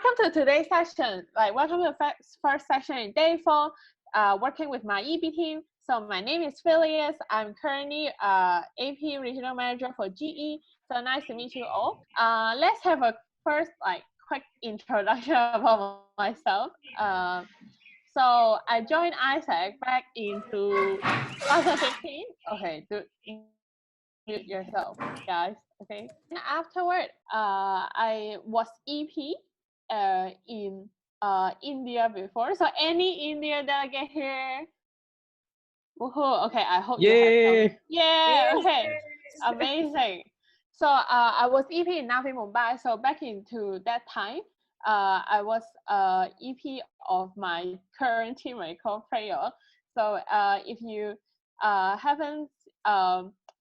welcome to today's session. Welcome to the first session in day 4, working with my EB team. So my name is Phylias. I'm currently AP Regional Manager for GE. So nice to meet you all. Let's have a first quick introduction about myself. So I joined ISAC back into 2015. Okay, mute yourself, guys. Okay. And afterward, I was EP in India before. So any India delegate here? Woohoo! Okay, I hope you have some. Yeah. Okay. Amazing. So I was EP in Navi Mumbai. So back into that time, I was EP of my current teammate called Phylias. So if you haven't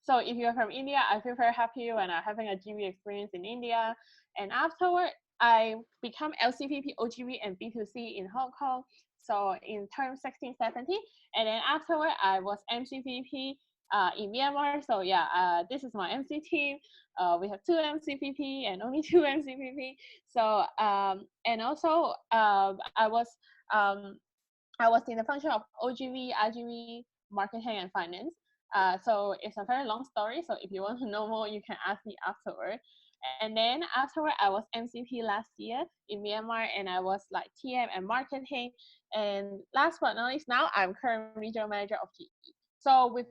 so if you're from India, I feel very happy when I'm having a GV experience in India. And afterward, I become LCPP, OGV, and B2C in Hong Kong. So in term 16, 17. And then afterward, I was MCPP in Myanmar. So yeah, this is my MC team. We have 2 MCPP and only 2 MCPP. So and also I was in the function of OGV, IGV, marketing, and finance. So it's a very long story. So if you want to know more, you can ask me afterward. And then afterward, I was MCP last year in Myanmar, and I was like TM and marketing. And last but not least, now I'm current regional manager of GE. So with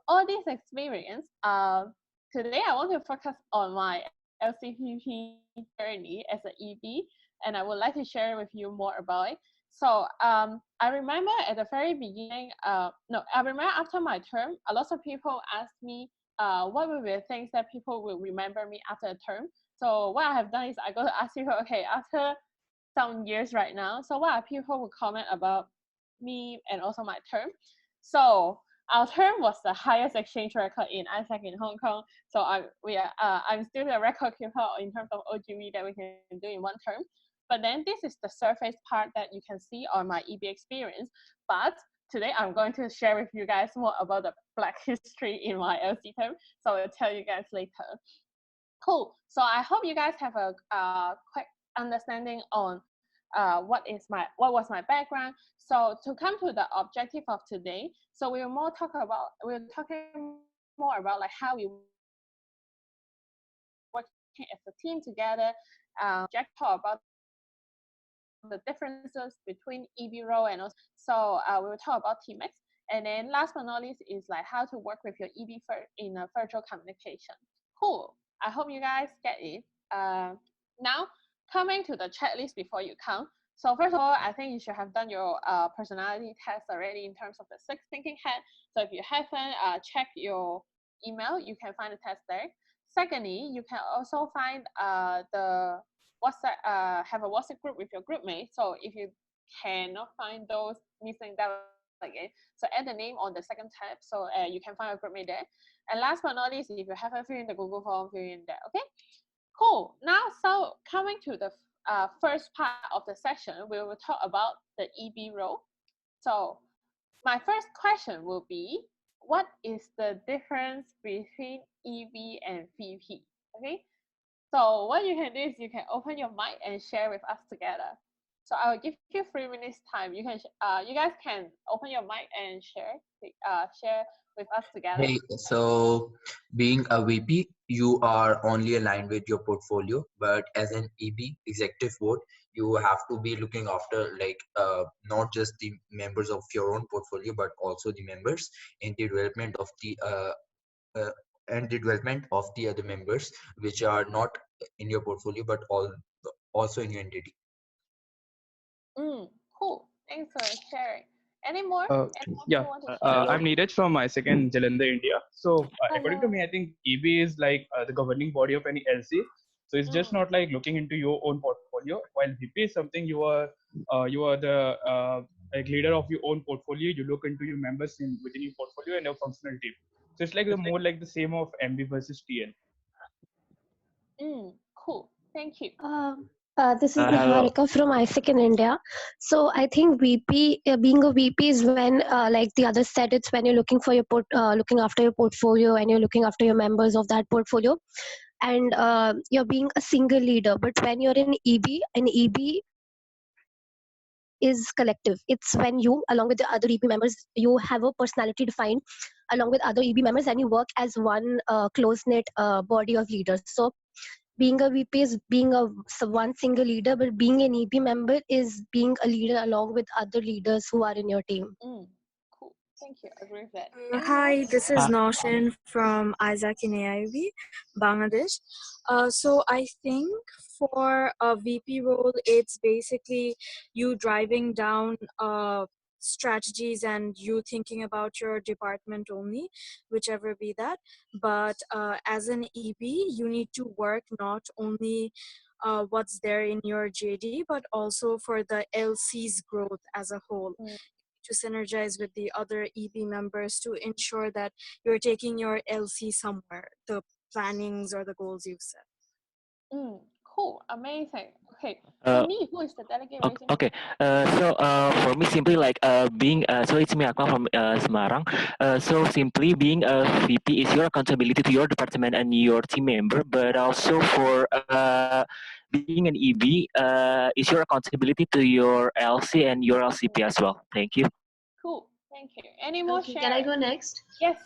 all this experience, today I want to focus on my LCPP journey as an EB, and I would like to share with you more about it. So I remember at the very beginning, I remember after my term, a lot of people asked me what will be the things that people will remember me after a term. So what I have done is I go to ask people, okay, after some years right now, so what are people will comment about me and also my term? So our term was the highest exchange record in ISAC in Hong Kong. So I'm still the record keeper in terms of OGV that we can do in one term. But then this is the surface part that you can see on my EB experience. But today I'm going to share with you guys more about the Black history in my LC term. So I'll tell you guys later. Cool. So I hope you guys have a quick understanding on what was my background. So to come to the objective of today, so we're talking more about like how we working as a team together. Jack talk about the differences between EB role and also, so we will talk about teammates. And then last but not least is like how to work with your EB in a virtual communication. Cool. I hope you guys get it. Now coming to the checklist before you come. So first of all, I think you should have done your personality test already in terms of the 6 thinking hat. So if you haven't checked your email, you can find the test there. Secondly, you can also find the WhatsApp, have a WhatsApp group with your group mates. So if you cannot find those missing delegates, so add the name on the second tab, so you can find a group mate there. And last but not least, if you haven't filled in the Google form, fill in there. Okay, cool. Now, so coming to the first part of the session, we will talk about the EB role. So my first question will be, what is the difference between EB and VP? Okay. So what you can do is you can open your mic and share with us together. So I will give you 3 minutes time. You can you guys can open your mic and share with us together. Hey, so being a VP, you are only aligned with your portfolio, but as an EB executive board, you have to be looking after not just the members of your own portfolio, but also the members in the development of the other members, which are not in your portfolio, but also in your entity. Cool. Thanks for sharing. Any more? Yeah, I'm Neeraj from ISAC in Jalandhar, India. So according to me, I think EB is like the governing body of any LC. So it's just not like looking into your own portfolio, while VP is something you are the like leader of your own portfolio. You look into your members within your portfolio and your functional team. So it's like more like the same of MB versus TL. Cool. Thank you. This is Niharika from ISAC in India. So I think VP, being a VP is when, like the other said, it's when you're looking for your looking after your portfolio and you're looking after your members of that portfolio. and you're being a single leader. But when you're in EB, an EB is collective. It's when you, along with the other EB members, you have a personality defined along with other EB members, and you work as one close-knit body of leaders. So being a VP is being one single leader, but being an EB member is being a leader along with other leaders who are in your team. Cool. Thank you. I agree with that. Hi, this is Naushin from Isaac in AIB, Bangladesh. So I think for a VP role, it's basically you driving down strategies and you thinking about your department only, whichever be that. But as an EB, you need to work not only what's there in your JD, but also for the LC's growth as a whole. To synergize with the other EB members to ensure that you're taking your LC somewhere, the plannings or the goals you've set. Cool, amazing. Okay, for me, who is the delegate? Okay, so for me, simply like being, so it's me, Akmal from Semarang. So simply being a VP is your accountability to your department and your team member, but also for being an EB is your accountability to your LC and your LCP as well. Thank you. Cool, thank you. Any more shares? Can I go next? Yes.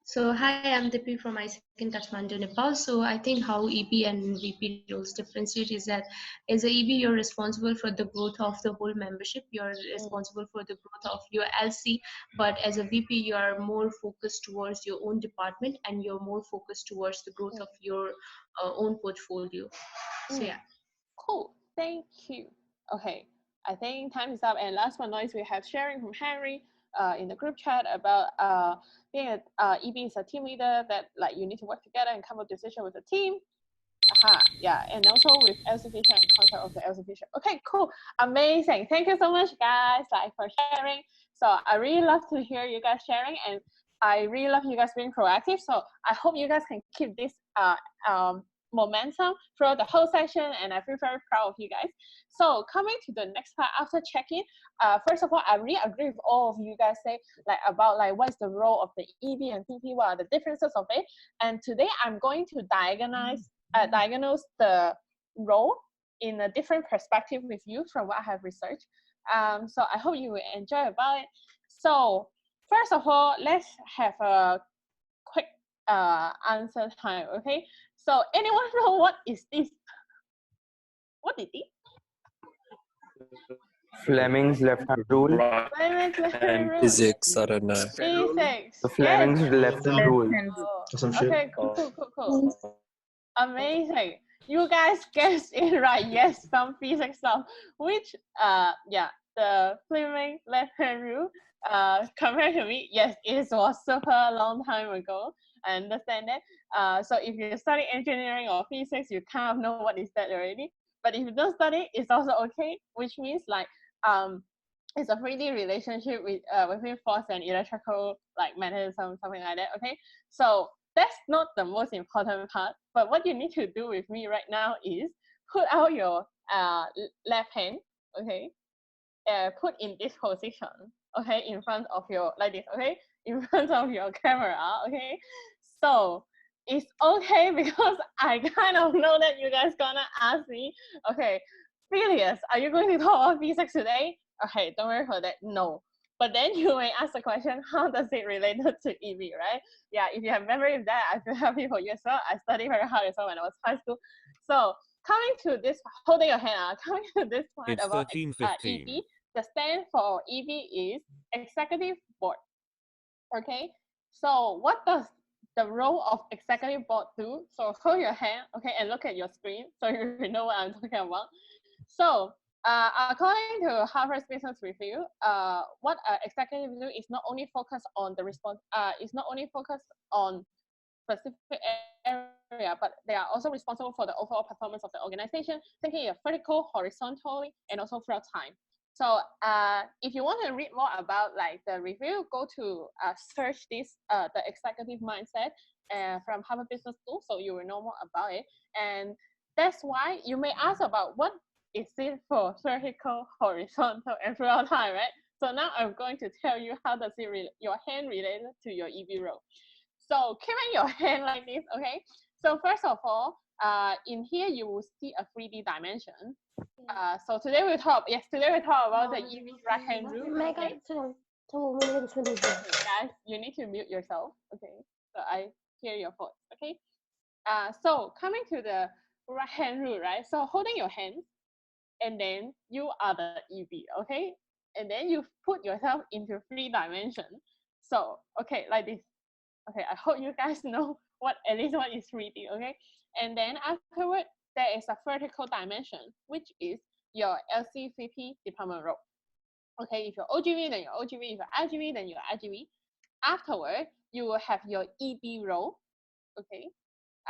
So hi, I'm Dipi from my second Kathmandu, Nepal. So I think how EB and VP roles differentiate is that as a EB, you're responsible for the growth of the whole membership. You're responsible for the growth of your LC, but as a VP, you are more focused towards your own department and you're more focused towards the growth of your own portfolio. So yeah. Cool, thank you. Okay, I think time is up. And last but not least, we have sharing from Henry in the group chat about being a EB is a team leader, that like you need to work together and come up with decision with a team. Yeah, and also with LC Fisher and concept of the LC Fisher. Okay, cool, amazing. Thank you so much, guys, like for sharing. So I really love to hear you guys sharing, and I really love you guys being proactive. So I hope you guys can keep this momentum throughout the whole session, and I feel very proud of you guys. So coming to the next part after checking, first of all, I really agree with all of you guys say like about like what is the role of the EB and VP, what are the differences of it. And today I'm going to diagnose the role in a different perspective with you from what I have researched. So I hope you will enjoy about it. So first of all, let's have a quick answer time, okay? So anyone know what is this? What is it? Fleming's left-hand rule. Fleming's left-hand rule. Physics, I don't know. Physics. The Fleming's left-hand rule. Okay, cool. Amazing. You guys guessed it right. Yes, some physics stuff. Which the Fleming left-hand rule. Compared to me, yes, it was super long time ago. I understand that. So if you study engineering or physics, you kind of know what is that already. But if you don't study, it's also okay, which means like it's a 3D relationship with between force and electrical like magnetism, something like that. Okay, so that's not the most important part. But what you need to do with me right now is put out your left hand. Okay, put in this position. Okay, in front of your like this. Okay, in front of your camera. Okay. So it's okay because I kind of know that you guys gonna ask me, okay, Phylias, are you going to talk about physics today? Okay, don't worry for that, no. But then you may ask the question, how does it relate to EV, right? Yeah, if you have memory of that, I feel happy for you as well. I studied very hard as well when I was high school. So coming to this, holding your hand, coming to this point it's about 13:15. EV, the stand for EV is Executive Board. Okay, so what does the role of executive board do? So hold your hand, okay, and look at your screen so you know what I'm talking about. So according to Harvard's Business Review, what executive do is not only focused on the response, is not only focused on specific area, but they are also responsible for the overall performance of the organization, thinking of vertical, horizontally, and also throughout time. So if you want to read more about like the review, go to search this the executive mindset from Harvard Business School, so you will know more about it. And that's why you may ask about what is it for vertical, horizontal, and throughout time, right? So now I'm going to tell you how does it your hand related to your EV role. So keeping your hand like this, okay? So first of all, In here you will see a 3D dimension. So today we talk about the EV right-hand rule. Okay. Guys, you need to mute yourself. Okay, so I hear your voice. Okay. So coming to the right-hand rule, right? So holding your hands, and then you are the EV. Okay, and then you put yourself into 3 dimensions. So okay, like this. Okay, I hope you guys know what at least what is 3D. Okay, and then afterward there is a vertical dimension, which is your LCVP department role. Okay, if you're OGV, then you're OGV. If you're RGV, then you're RGV. Afterward, you will have your EB role. Okay,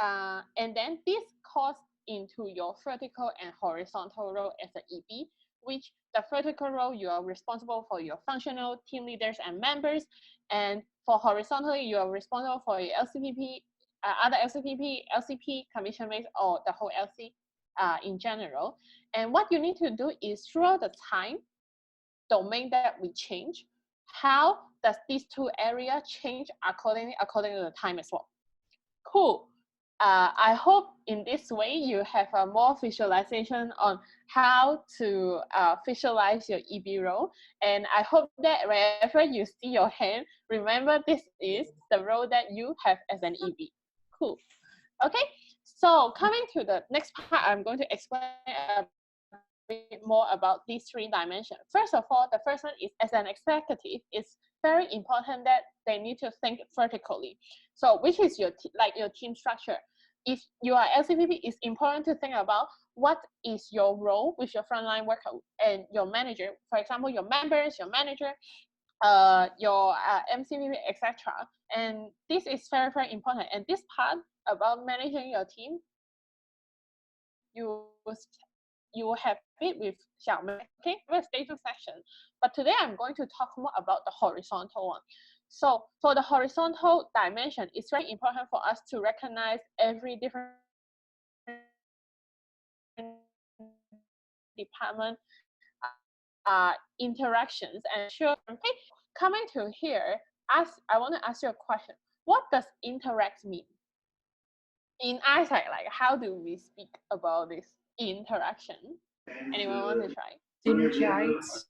and then this calls into your vertical and horizontal role as an EB, which the vertical role you are responsible for your functional team leaders and members, and for horizontally you are responsible for your LCPP, other LCPP, LCP, commission base, or the whole LC in general. And what you need to do is throughout the time domain that we change, how does these 2 areas change according to the time as well? Cool. I hope in this way you have a more visualization on how to visualize your EB role. And I hope that wherever you see your hand, remember this is the role that you have as an EB. Cool. Okay, so coming to the next part, I'm going to explain a bit more about these 3 dimensions. First of all, the first one is as an executive, it's very important that they need to think vertically. So which is your your team structure. If you are LCPP, it's important to think about what is your role with your frontline worker and your manager. For example, your members, your manager, your MCPP, etc. And this is very, very important. And this part about managing your team, you will have it with Xiaomei, okay, we'll stay to section. But today I'm going to talk more about the horizontal one. So for the horizontal dimension, it's very important for us to recognize every different department interactions and sure. Okay, coming to here, I want to ask you a question. What does interact mean? In eyesight, like how do we speak about this interaction? Anyone want to try? Synergize.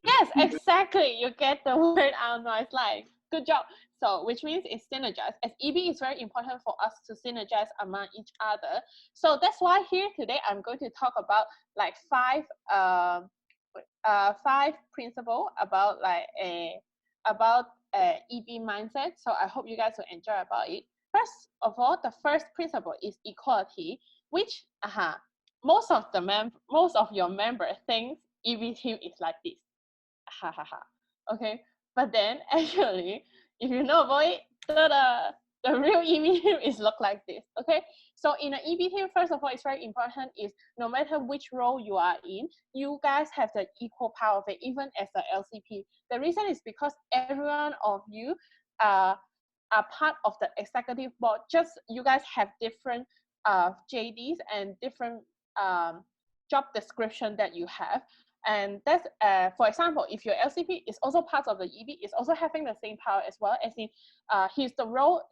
Yes, exactly. You get the word out noise like good job. So which means it's synergize. As EB is very important for us to synergize among each other. So that's why here today I'm going to talk about like 5 principle about like EB mindset. So I hope you guys will enjoy about it. First of all, the first principle is equality, which most of your members think EB team is like this. Ha ha ha. Okay, but then actually, if you know about it, the real EB team is look like this. Okay, so in an EB team, first of all, it's very important is no matter which role you are in, you guys have the equal power of it, even as a LCP. The reason is because every one of you are part of the executive board. Just you guys have different JDs and different job description that you have. And that's, for example, if your LCP is also part of the EB, is also having the same power as well, as in his role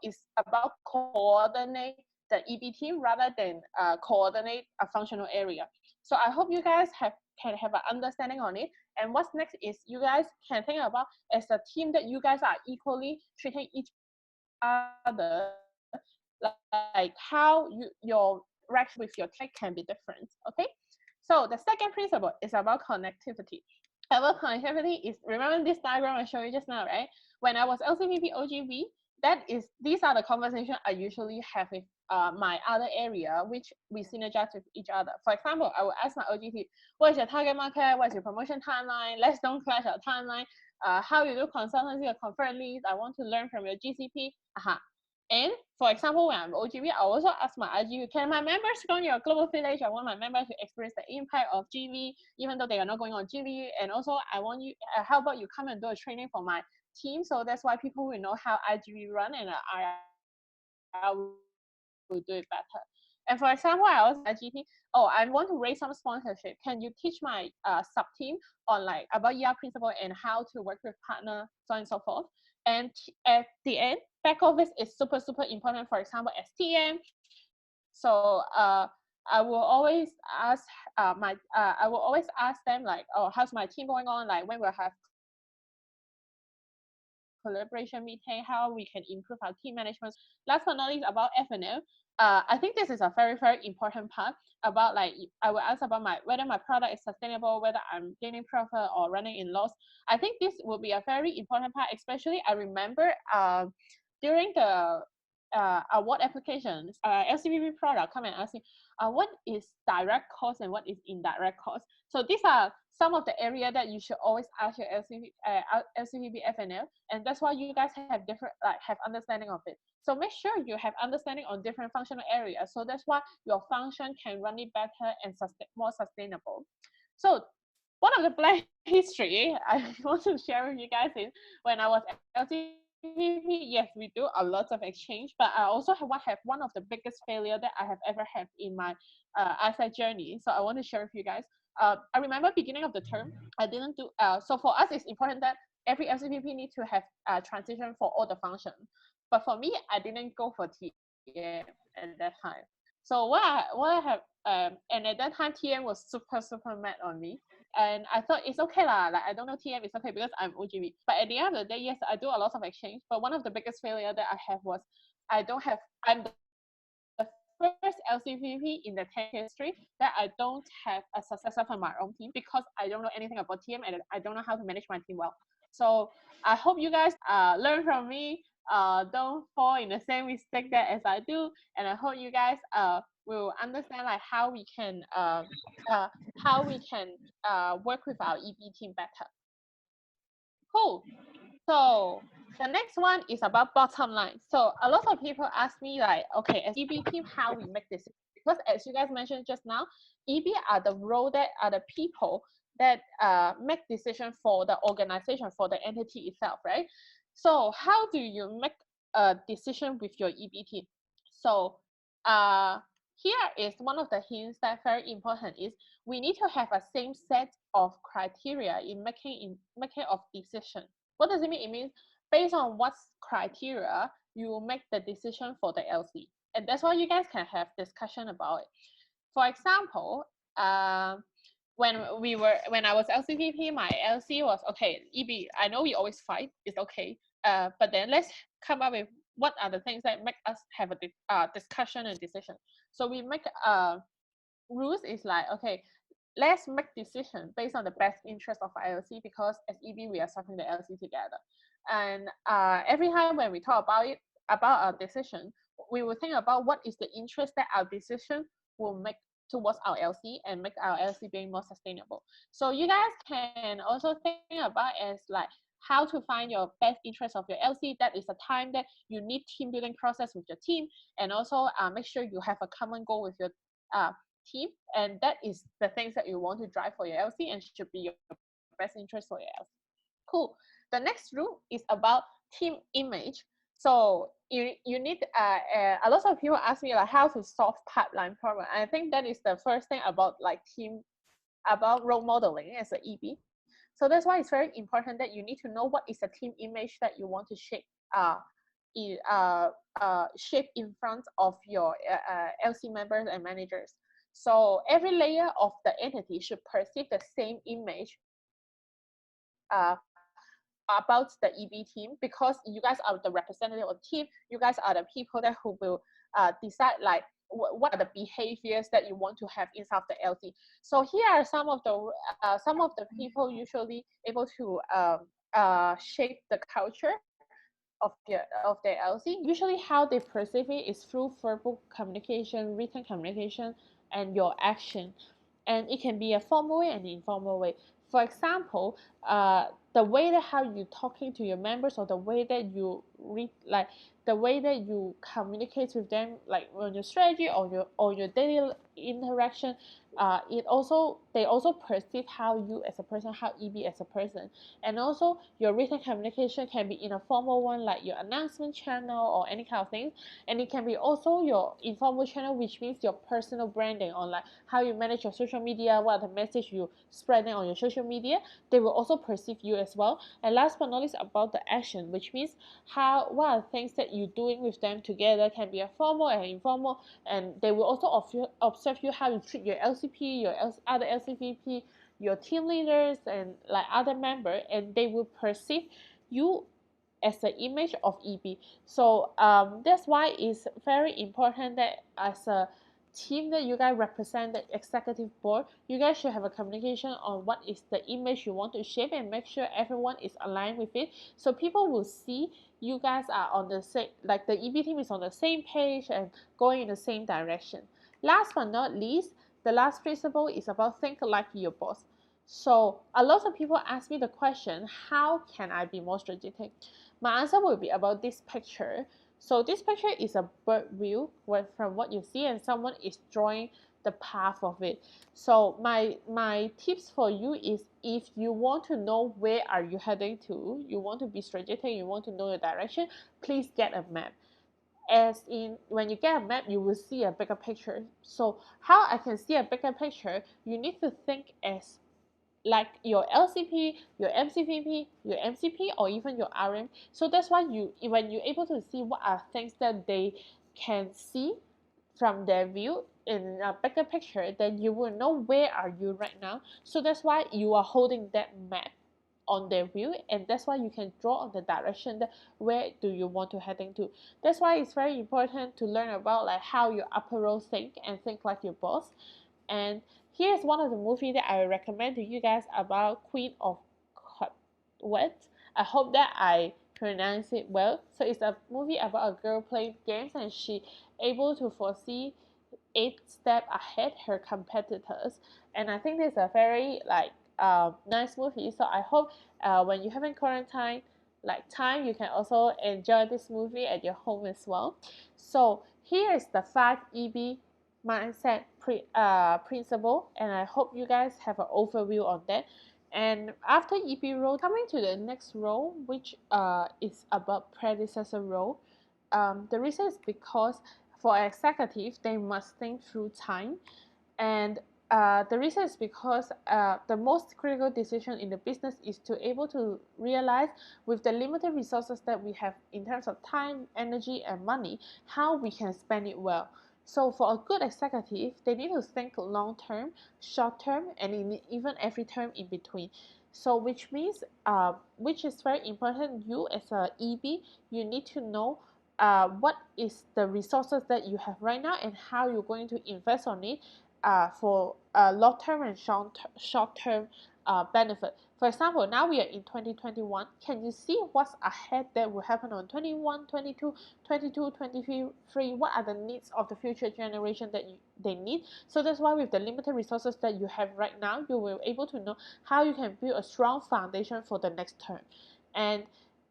is about coordinate the EB team rather than coordinate a functional area. So I hope you guys can have an understanding on it. And what's next is you guys can think about as a team that you guys are equally treating each other, like how your interaction with your tech can be different. Okay. So the second principle is about connectivity. About connectivity is, remember this diagram I showed you just now, right? When I was LCVP OGV, these are the conversations I usually have with my other area, which we synergize with each other. For example, I will ask my OGT, what is your target market? What is your promotion timeline? Let's don't clash our timeline. How you do consultancy or convert leads? I want to learn from your GCP. And for example, when I'm OGV, I also ask my IGV, can my members go on your global village? I want my members to experience the impact of GV, even though they are not going on GV. And also, I want you, how about you come and do a training for my team? So that's why people will know how IGV run, and I will do it better. And for example, I also IGT, I want to raise some sponsorship. Can you teach my sub team on like about ER principle and how to work with partner, so on and so forth? And at the end, back office is super important. For example, STM. So I will always ask I will always ask them like, oh, how's my team going on? Like when we'll have collaboration meeting, how we can improve our team management. Last but not least, about F&O. I think this is a very important part about like I will ask about whether my product is sustainable, whether I'm gaining profit or running in loss. I think this will be a very important part. Especially I remember during the award applications, LCPP product come and ask me, what is direct cost and what is indirect cost. So these are some of the area that you should always ask your LCPP FNL, and that's why you guys have different have understanding of it. So make sure you have understanding on different functional areas. So that's why your function can run it better and more sustainable. So one of the black history I want to share with you guys is when I was LCPP, yes, we do a lot of exchange, but I also have one of the biggest failure that I have ever had in my asset journey. So I want to share with you guys. I remember beginning of the term, I didn't do, so for us, it's important that every LCPP need to have transition for all the functions. But for me, I didn't go for TM at that time. So what I have, and at that time, TM was super mad on me. And I thought it's okay lah, like I don't know TM, it's okay because I'm OGB. But at the end of the day, yes, I do a lot of exchange. But one of the biggest failure that I have was I'm the first LCPP in the tech history that I don't have a successor for my own team because I don't know anything about TM and I don't know how to manage my team well. So I hope you guys learn from me. Don't fall in the same mistake that as I do, and I hope you guys will understand like how we can work with our EB team better. Cool. So the next one is about bottom line. So a lot of people ask me like, okay, as EB team, how we make this? Because as you guys mentioned just now, EB are the role that are the people that make decision for the organization, for the entity itself, right? So how do you make a decision with your EB team? So here is one of the hints that very important is we need to have a same set of criteria in making of decision. What does it mean? It means based on what criteria you will make the decision for the LC. And that's why you guys can have discussion about it. For example, when I was LCPP, my LC was, okay, EB, I know we always fight, it's okay. But then let's come up with what are the things that make us have a discussion and decision. So we make rules is like, okay, let's make decision based on the best interest of LC because as EB, we are suffering the LC together. And every time when we talk about it, about our decision, we will think about what is the interest that our decision will make towards our LC and make our LC being more sustainable. So you guys can also think about as like how to find your best interest of your LC. That is a time that you need team building process with your team, and also make sure you have a common goal with your team, and that is the things that you want to drive for your LC and should be your best interest for your LC. Cool. The next rule is about team image. So you need a lot of people ask me like how to solve pipeline problem. I think that is the first thing about like about role modeling as an EB. So that's why it's very important that you need to know what is the team image that you want to shape shape in front of your LC members and managers. So every layer of the entity should perceive the same image about the EB team, because you guys are the representative of the team. You guys are the people that who will decide like what are the behaviors that you want to have inside of the LC. So here are some of the people usually able to shape the culture of their LC. Usually how they perceive it is through verbal communication, written communication, and your action. And it can be a formal way and informal way. For example, the way that how you talking to your members, or the way that you read, like the way that you communicate with them, like on your strategy or your daily interaction, they also perceive how you as a person, how EB as a person, and also your written communication can be in a formal one like your announcement channel or any kind of thing, and it can be also your informal channel, which means your personal branding on like how you manage your social media, what are the message you spreading on your social media. They will also perceive you as well. And last but not least, about the action, which means what are the things that you're doing with them together, can be a formal and informal, and they will also observe you how you treat your LCP, your other LCVP, your team leaders, and like other members, and they will perceive you as the image of EB. So that's why it's very important that as a team that you guys represent the executive board, you guys should have a communication on what is the image you want to shape and make sure everyone is aligned with it, so people will see you guys are on the same, like the EB team is on the same page and going in the same direction. Last but not least, the last principle is about think like your boss. So a lot of people ask me the question, how can I be more strategic? My answer will be about this picture. So this picture is a bird view from what you see, and someone is drawing the path of it. So my tips for you is, if you want to know where are you heading to, you want to be strategic, you want to know the direction, please get a map. As in, when you get a map, you will see a bigger picture. So how I can see a bigger picture, you need to think as like your LCP, your MCVP, your MCP, or even your RM. So that's why when you're able to see what are things that they can see from their view in a bigger picture, then you will know where are you right now. So that's why you are holding that map on their view, and that's why you can draw on the direction that where do you want to heading to. That's why it's very important to learn about like how your upper role think and think like your boss. And here's one of the movies that I recommend to you guys about Queen of What? I hope that I pronounce it well. So it's a movie about a girl playing games, and she able to foresee 8 steps ahead her competitors. And I think this is a very like nice movie. So I hope when you have in quarantine like time, you can also enjoy this movie at your home as well. So here is the 5 EB mindset principle, and I hope you guys have an overview on that. And after EP role, coming to the next role, which is about predecessor role. The reason is because for executive, they must think through time, and the reason is because the most critical decision in the business is to able to realize, with the limited resources that we have in terms of time, energy, and money, how we can spend it well. So for a good executive, they need to think long term, short term, and even every term in between. So which means, which is very important, you as a EB, you need to know what is the resources that you have right now and how you're going to invest on it for long-term and short-term benefit. For example, now we are in 2021. Can you see what's ahead that will happen on 21, 22, 22, 23? What are the needs of the future generation that they need? So that's why with the limited resources that you have right now, you will be able to know how you can build a strong foundation for the next term. And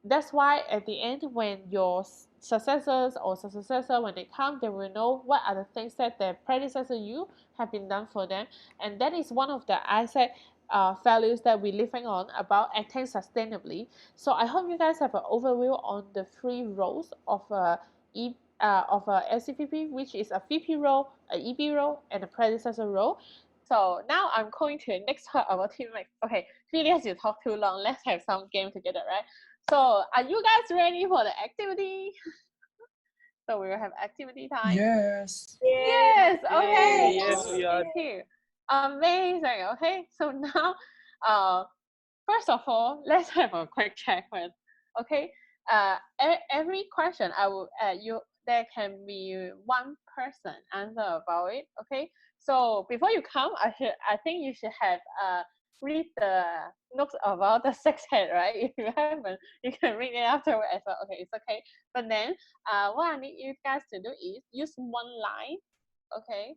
that's why at the end, when your successors or successor, when they come, they will know what are the things that their predecessor you have been done for them. And that is one of the asset values that we're living on, about acting sustainably. So I hope you guys have an overview on the 3 roles of a LCVP, which is a VP role, a EB role, and a predecessor role. So now I'm going to the next part of our team. Like, okay, Phylias, you talk too long. Let's have some game together, right? So are you guys ready for the activity? So we will have activity time. Yes. Yes. Okay. Yes, we are. Here. Amazing. Okay. So now, first of all, let's have a quick check first. Okay. Every question I will there can be one person answer about it. Okay. So before you come, I think you should have read the notes about the sex head, right? If you haven't, you can read it afterward as well. Okay, it's okay. But then what I need you guys to do is use one line, okay,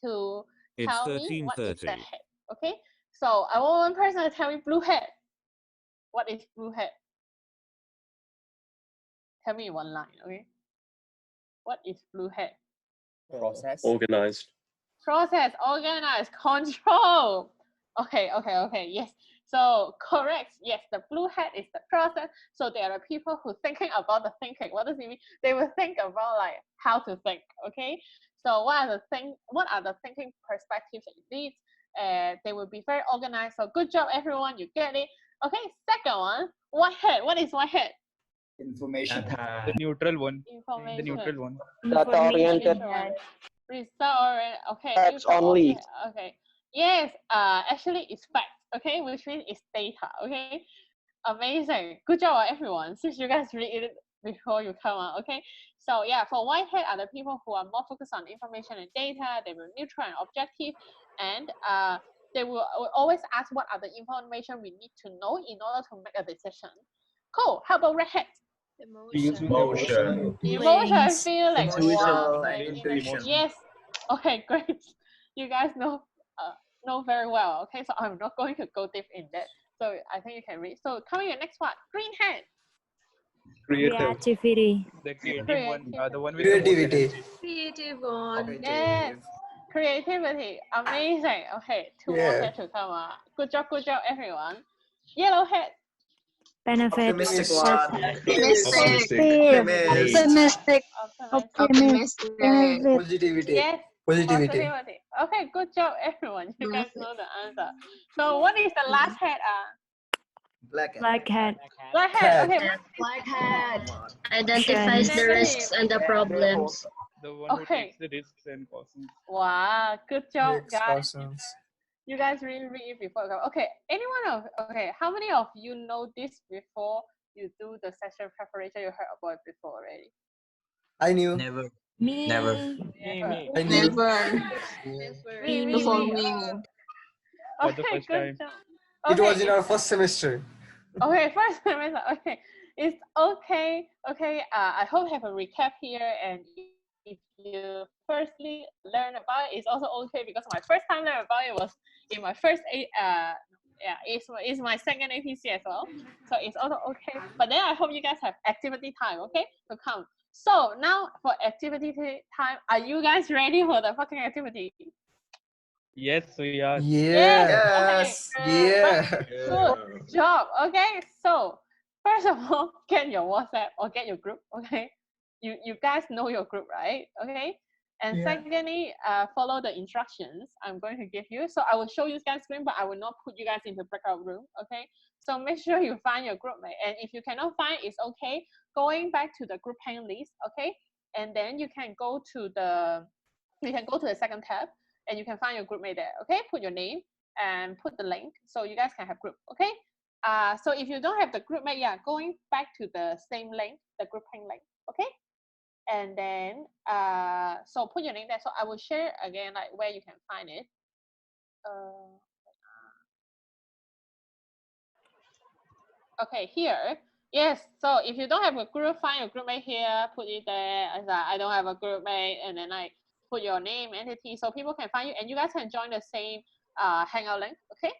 to tell me what is the head. Okay, so I want one person to tell me blue head. What is blue head? Tell me one line, okay? What is blue head? Process. Organized. process, organize, control. Okay, yes. So correct, yes, the blue hat is the process. So there are people who thinking about the thinking. What does it mean? They will think about like how to think, okay? So what are the thinking perspectives that you need? They will be very organized. So good job, everyone, you get it. Okay, second one, white hat. What is white hat? Information. The neutral one. Information. The neutral one. Data-oriented. Result-oriented. Okay. Facts only. Okay. Yes. Actually, it's facts. Okay, which means it's data. Okay. Amazing. Good job, everyone. Since you guys read it before you come on. Okay. So yeah, for white hat are the people who are more focused on information and data. They were neutral and objective, and they will always ask what are the information we need to know in order to make a decision. Cool. How about red hat? Emotion. Emotion, feeling. Intuition. Wow. Intuition. Yes. Okay, great. You guys know very well. Okay, so I'm not going to go deep in that. So I think you can read. So coming to the next part, green hat. Creativity. The creative one. The one with Creativity. the most Creative one. Yes. Creativity. Amazing. Okay, two more hats to come on. Good job, everyone. Yellow hat. Benefit. Optimistic Optimistic. Positivity. Yes. Positivity. Okay, good job, everyone. You guys know the answer. So what is the last hat? Black hat. Black hat. Black hat. Okay. Black hat identifies the risks and the problems. The one who Okay. takes the risks and cautions. Wow, good job, Risks, guys. cautions. You guys really read it before. Okay, how many of you know this before you do the session preparation? You heard about it before already? I knew. Never. Me. Never. I knew. Me. For the Okay, first good time. job. It was in our first semester. Okay, first semester. Okay, it's okay. Okay, I hope you have a recap here, and if you firstly learn about it, it's also okay because my first time learning about it was in my first it's my second APC as well, so it's also okay. But then I hope you guys have activity time, okay, to come. So now for activity time, are you guys ready for the fucking activity? Yes, we are. Yes. Okay, Yeah. good job. Okay, so first of all, get your WhatsApp or get your group. Okay, you guys know your group, right? Okay, and secondly, follow the instructions I'm going to give you. So I will show you guys screen, but I will not put you guys into breakout room. Okay, so make sure you find your group mate, and if you cannot find, it's okay. Going back to the group hang list. Okay, and then you can go to the second tab. And you can find your group mate there, okay? Put your name and put the link so you guys can have group, okay? So if you don't have the group mate, going back to the same link, the group hang link, okay? And then, so put your name there. So I will share again, like where you can find it. Okay, here. Yes, so if you don't have a group, find your group mate here, put it there. As I don't have a group mate, and then I put your name, entity, so people can find you, and you guys can join the same hangout link, okay?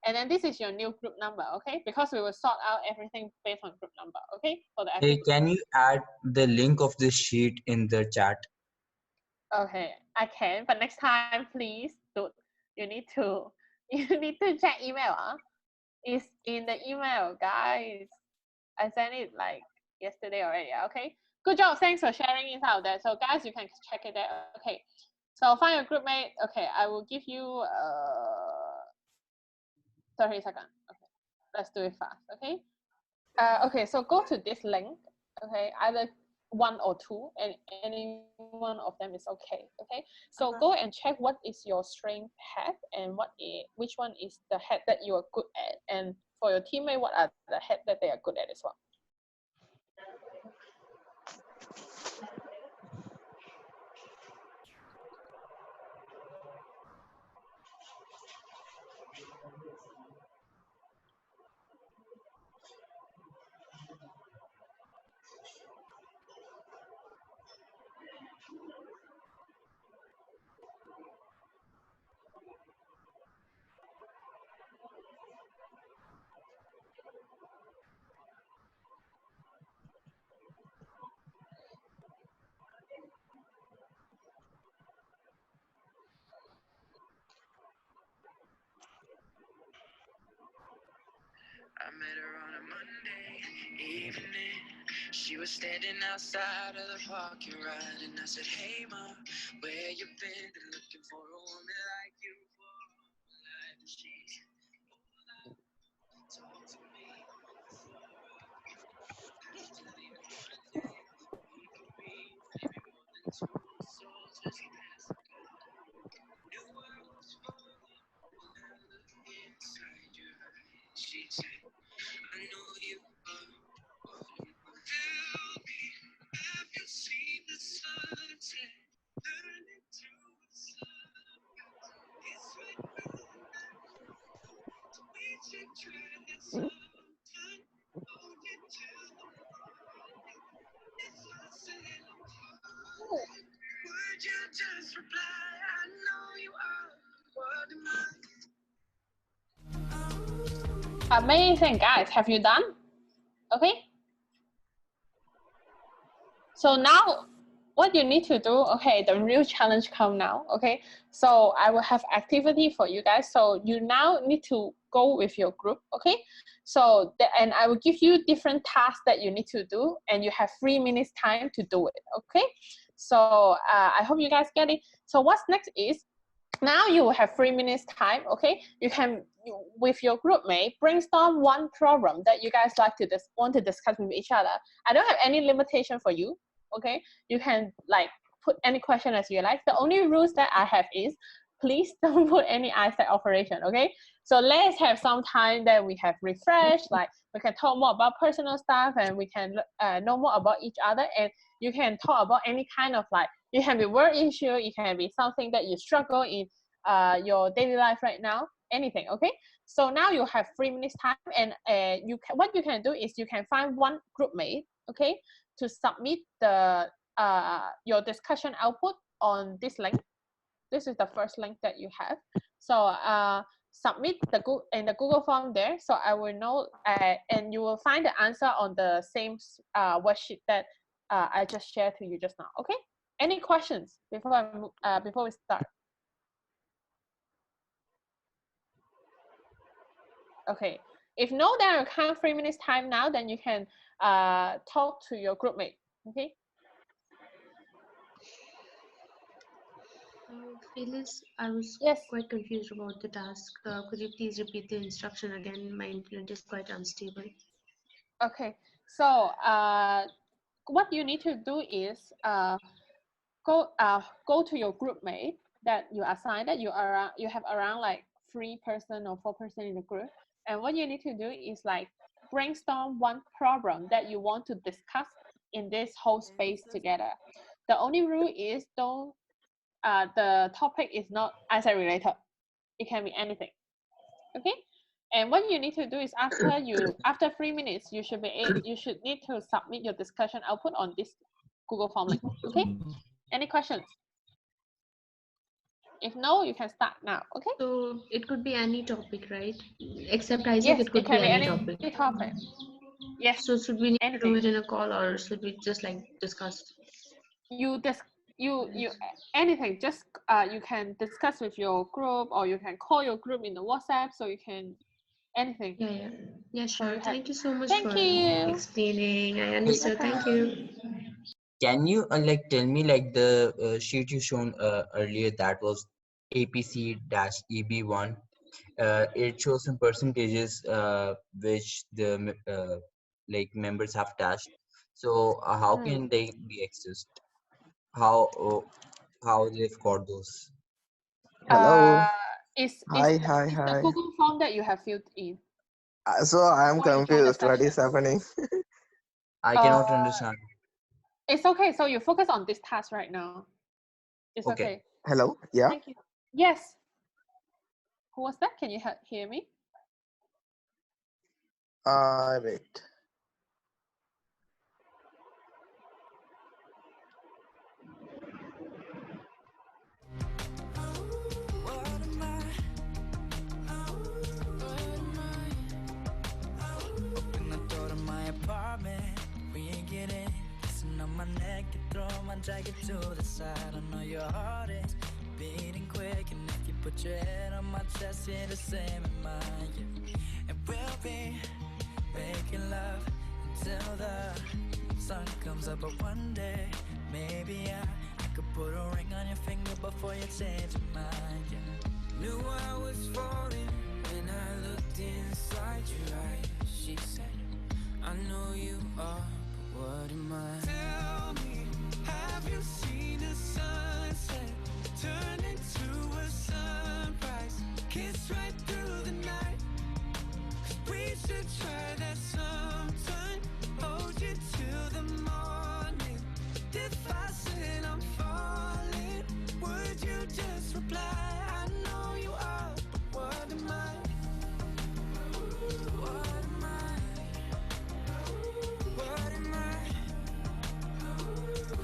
And then this is your new group number, okay? Because we will sort out everything based on group number, okay? For the Hey, can you add the link of this sheet in the chat? Okay, I can, but next time, please, do. You need to check email. It's in the email, guys. I sent it like yesterday already. Okay, good job. Thanks for sharing it out there. So guys, you can check it there. Okay, so find your group mate. Okay, I will give you 30 seconds. Okay, let's do it fast. Okay. Okay, so go to this link. Okay, either one or two, and any one of them is okay. Okay, so go and check what is your strength hat and which one is the hat that you are good at, and for your teammate, what are the hat that they are good at as well. I met her on a Monday evening. She was standing outside of the parking lot, and I said, "Hey, mom, where you been? Been looking for a woman like you for all my life." She talked to me after leaving Monday. We could be maybe more than two souls just passing by. Knew I was falling when I looked inside your eyes. She said, "I know you are. Tell me, have you seen the sunset? Turning to a sunrise. It's when we should try this sometime. Hold you till the morning. It's us and would you just reply? I know you are. What am I? Amazing, guys. Have you done? Okay. So now what you need to do, okay, the real challenge come now, okay? So I will have activity for you guys. So you now need to go with your group, okay? So, and I will give you different tasks that you need to do, and you have 3 minutes time to do it, okay? So I hope you guys get it. So what's next is, now you will have 3 minutes time, okay? You can, with your group mate, brainstorm one problem that you guys like to want to discuss with each other. I don't have any limitation for you, okay? You can like put any question as you like. The only rules that I have is, please don't put any eyesight operation, okay? So let's have some time that we have refreshed, like we can talk more about personal stuff, and we can know more about each other, and you can talk about any kind of like, it can be word issue, it can be something that you struggle in your daily life right now, anything, okay? So now you have 3 minutes time, and what you can do is you can find one group mate, okay, to submit the your discussion output on this link. This is the first link that you have. So submit in the Google form there. So I will know, and you will find the answer on the same worksheet that I just shared to you just now. Okay. Any questions before we start? Okay. If no, then I'll count 3 minutes time now. Then you can talk to your group mate. Okay. Phyllis, I was quite confused about the task. Could you please repeat the instruction again? My internet is quite unstable. Okay, so what you need to do is go to your group mate that you assign, that you have around like 3 person or 4 person in the group, and what you need to do is like brainstorm one problem that you want to discuss in this whole space together. The only rule is the topic is not eyesight related. It can be anything. Okay. And what you need to do is after 3 minutes, you should need to submit your discussion output on this Google form link. Okay. Any questions? If no, you can start now. Okay. So it could be any topic, right? Except Isaac, yes, it could can be any topic. Yes. So should we need to do it in a call, or should we just like discuss? You anything. Just you can discuss with your group, or you can call your group in the WhatsApp. So you can anything. Yeah, sure. Thank you so much Thank for you. explaining. I understood. Thank you. Can you like tell me like the sheet you shown earlier, that was APC-EB1? It shows some percentages which the like members have attached. So how can they be accessed? How they've got those? Hello. It's Hi. the Google form that you have filled in. So I am confused. What is happening? I cannot understand. It's okay. So you focus on this task right now. It's okay. Hello. Yeah. Thank you. Yes. Who was that? Can you hear me? Wait. My neck, you throw my jacket to the side. I know your heart is beating quick, and if you Put your head on my chest, yeah, the same in mine, yeah. And we'll be making love until the sun comes up. But one day, maybe I could put a ring on your finger before you change your mind, yeah. Knew I was falling when I looked inside your eyes. She said, I know you are, but what am I? Tell me, have you seen a sunset turn into a sunrise? Kiss right through the night. We should try that sometime. Hold you till the morning. If I said I'm falling, would you just reply? I know you are, but what am I? What am I? What am I?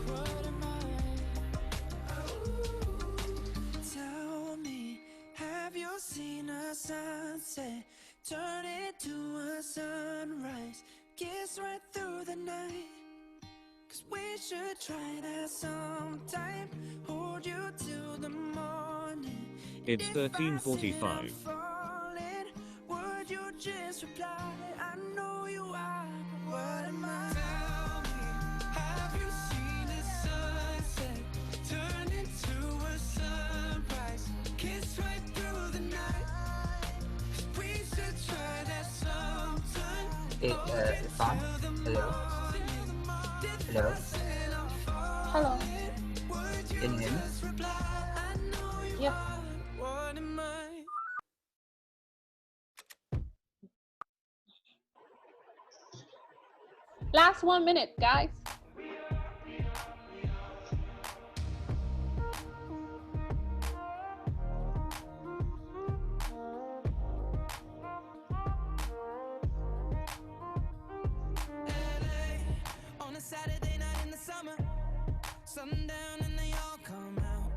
What am I? Tell me, have you seen a sunset turn into a sunrise? Kiss right through the night. 'Cause we should try that sometime. Hold you till the morning. It's If I said I'm 13:45. falling, would you just reply? I know you are, but what am I? Tell me, have you seen the sunset turn into a sunrise? Kiss right through the night. We should try that sometime. Hey, Irfan, hello, hello, Hello. can you hear me? Yep. What am I? Last 1 minute, guys. On a Saturday night in the summer, sundown and they all come out.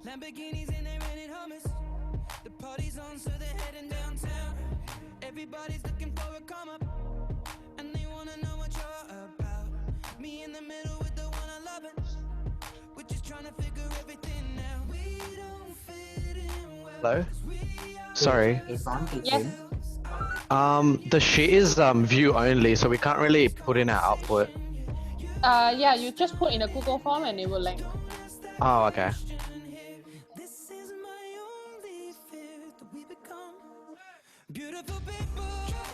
Lamborghinis and they rented hummus. The party's on, so they're heading downtown. Everybody's looking for a come up, and they wanna know what you're about. Me in the middle with the one I love, we're just trying to figure everything out. We don't fit in well. Hello? Sorry. Irfan, can you Yes. hear me? The sheet is view only, so we can't really put in our output. Yeah, you just put in a Google form and it will link. Oh, okay. Beautiful people,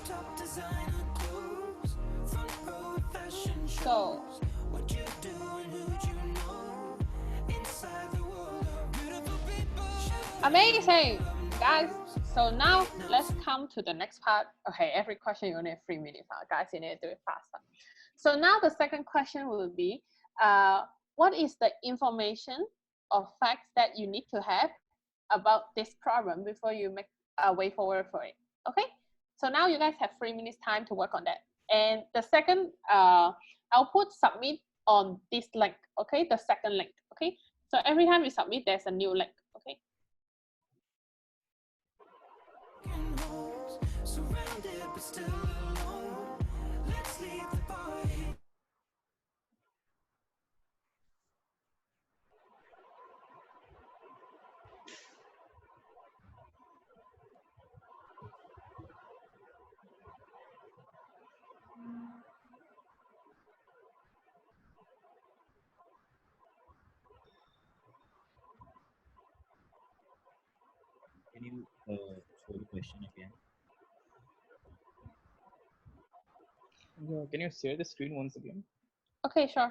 top designer clothes, front row fashion shows. So, What you do and who'd you know inside the world of beautiful people. amazing, guys. So now let's come to the next part. Okay, every question you only have 3 minutes, guys. You need to do it faster. So now the second question will be, what is the information or facts that you need to have about this problem before you make a way forward for it? Okay. So now you guys have 3 minutes time to work on that. And the second, I'll put submit on this link. Okay, the second link. Okay. So every time you submit, there's a new link. Okay. Surrounded but still alone. Let's leave the party. Can you show the question again? Yeah, can you share the screen once again? Okay, sure.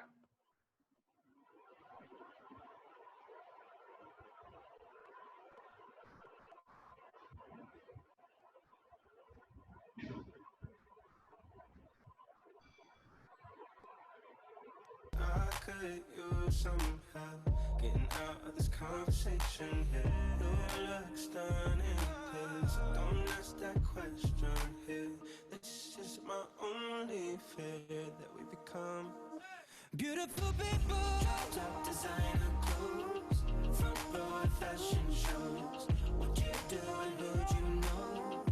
I could use some help getting out of this conversation here. Your looks done in place. Don't ask that question here. This is my only fear that we become Beautiful people, top designer clothes, front row at fashion shows. What you do and who'd you know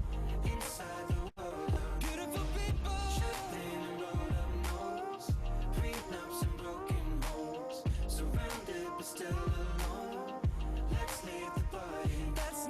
inside the world of beautiful people. Champagne and rolled up nose, prenups and broken homes. Surrounded but still alone. Let's leave the party. That's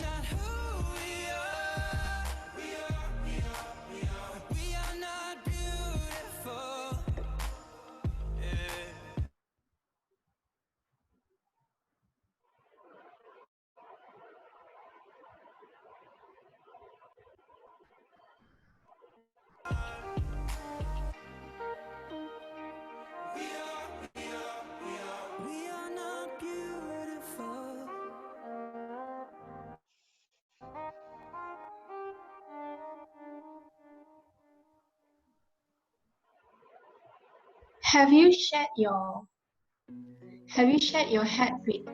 Have you shared your hat with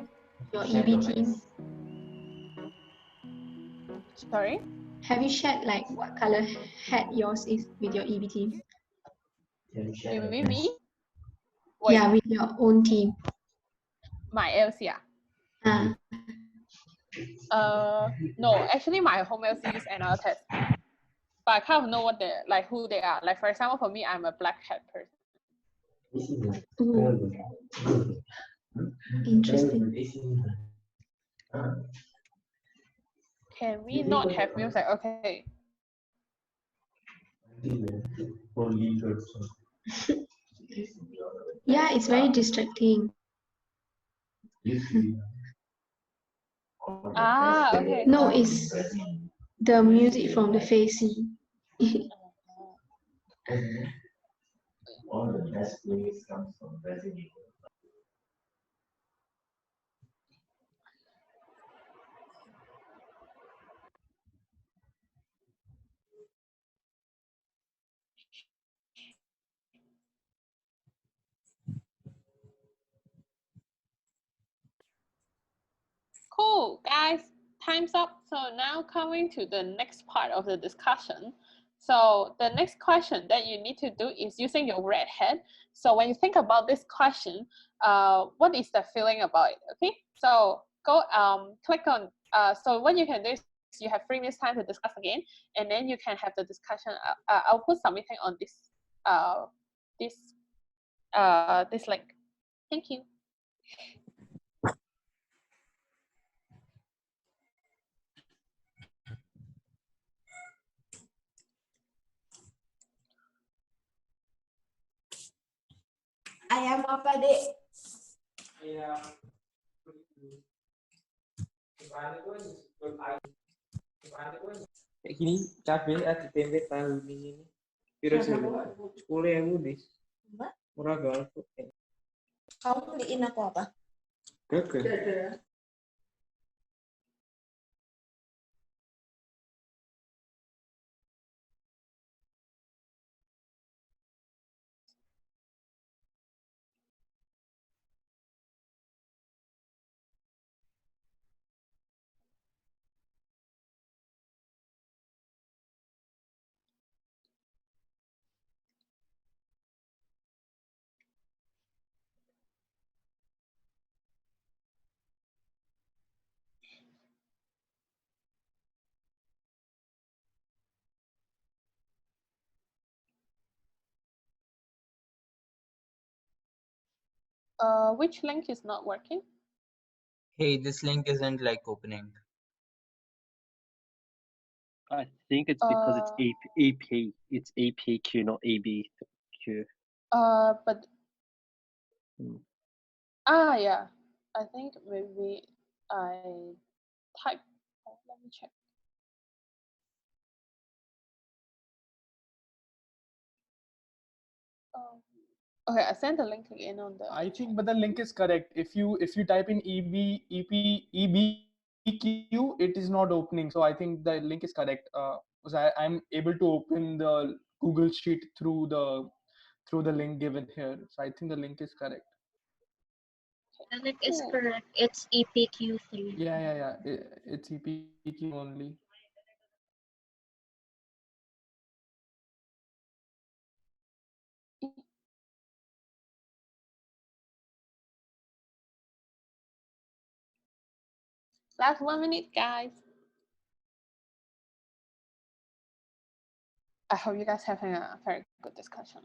your EB team? Sorry? Have you shared like what color hat yours is with your EB team? You mean me? Wait. Yeah, with your own team. My LC. No, actually my home LC is another test. But I kind of know what they're like, who they are. Like for example, for me, I'm a black hat person. Interesting. Can we not have music? Okay. Yeah, it's very distracting. Okay. No, it's the music from the facing. All the best plays comes from Resident Evil. Cool, guys. Time's up. So now coming to the next part of the discussion. So the next question that you need to do is using your red hat. So when you think about this question, what is the feeling about it? Okay. So go click on. So what you can do is you have 3 minutes time to discuss again, and then you can have the discussion. I'll put something on this link. Thank you. Ayam apa, Dek? Ayam. Kayak gini cabai ada tempe tahu di sini. Virus itu 10.000 nih. Murah banget. Kamu beliin aku apa? Gagal. Which link is not working? Hey, this link isn't like opening. I think it's because it's AP. It's APQ, not ABQ. But yeah. I think maybe I type. Oh, let me check. Okay, I sent the link again on the. I think, but the link is correct. If you type in EBQ, it is not opening. So I think the link is correct. Because I'm able to open the Google Sheet through the link given here. So I think the link is correct. The link is correct. It's EPQ3. Yeah. It's EPQ only. Last 1 minute, guys. I hope you guys having a very good discussion.